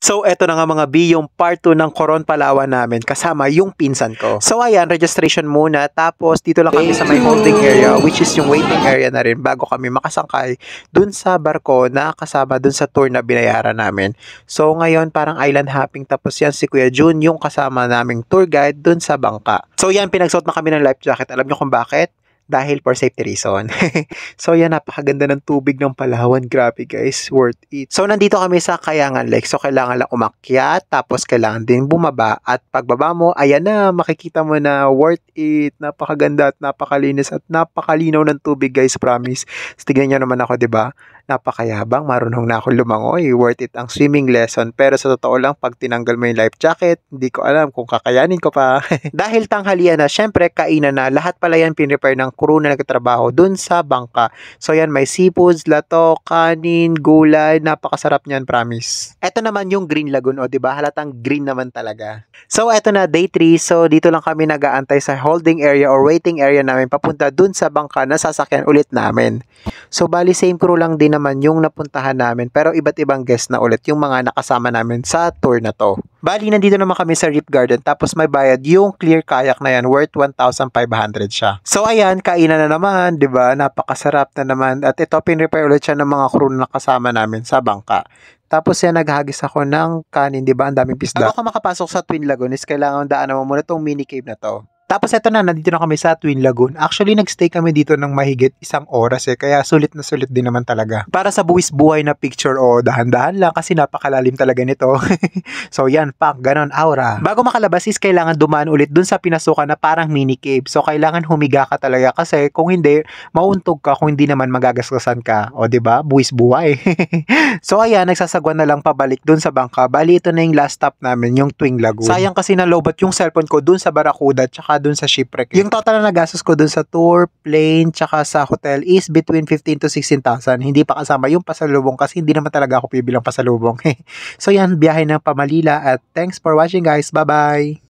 So, eto na nga mga B, yung part 2 ng Coron, Palawan namin kasama yung pinsan ko. So, ayan, registration muna. Tapos, dito lang kami sa may holding area, which is yung waiting area na rin bago kami makasangkay dun sa barko na kasama dun sa tour na binayaran namin. So, ngayon, parang island hopping. Tapos yan, si Kuya Jun, yung kasama naming tour guide dun sa bangka. So, yan, pinagsuot na kami ng life jacket. Alam nyo kung bakit? Dahil for safety reason. So yan, napakaganda ng tubig ng Palawan. Grabe guys, worth it. So nandito kami sa Kayangan Lake. So kailangan lang umakyat, tapos kailangan din bumaba. At pagbaba mo, ayan na, makikita mo na worth it. Napakaganda at napakalinis at napakalinaw ng tubig guys, promise. Tignan nyo naman ako, di ba? Napakayabang, marunong na ako lumangoy. Worth it ang swimming lesson. Pero sa totoo lang, pag tinanggal mo yung life jacket, hindi ko alam kung kakayanin ko pa. Dahil tanghalian na, syempre, kainan na. Lahat pala yan pinrepare ng crew na nagtatrabaho dun sa bangka. So yan, may seafoods, lato, kanin, gulay. Napakasarap niyan, promise. Eto naman yung Green Lagoon, o diba? Halatang green naman talaga. So eto na, day 3. So dito lang kami nag-aantay sa holding area or waiting area namin papunta dun sa bangka na sasakyan ulit namin. So bali same crew lang din naman yung napuntahan namin, pero iba't ibang guest na ulit yung mga nakasama namin sa tour na to. Bali nandito naman kami sa Reef Garden, tapos may bayad yung clear kayak na yan, worth 1,500 siya. So ayan, kainan na naman, 'di ba? Napakasarap na naman. At ito pinrepair ulit siya ng mga crew na nakasama namin sa bangka. Tapos yan, naghagis ako ng kanin, 'di ba? Ang daming pisda. Bago ka makapasok sa Twin Lagoon, is kailangan daanan mo muna tong mini cave na to. Tapos eto na, nandito na kami sa Twin Lagoon. Actually, nagstay kami dito ng mahigit 1 oras kaya sulit na sulit din naman talaga. Para sa buwis buhay na picture, dahan-dahan lang kasi napakalalim talaga nito. So yan, pak, ganon, aura. Bago makalabas is kailangan dumaan ulit dun sa pinasukan na parang mini cave. So kailangan humiga ka talaga kasi kung hindi, mauuntog ka kung hindi naman magagasgasan ka. O diba, buwis buhay. So ayan, nagsasagwan na lang pabalik dun sa bangka. Bali, ito na yung last stop namin, yung Twin Lagoon. Sayang kasi nalobat yung cellphone ko dun sa Barracuda tsaka dun sa shipwreck. Yung total na nagastos ko dun sa tour, plane, tsaka sa hotel is between 15,000 to 16,000. Hindi pa kasama yung pasalubong kasi hindi naman talaga ako bibilang pasalubong. So yan, biyahe ng Pamalila at thanks for watching guys. Bye-bye!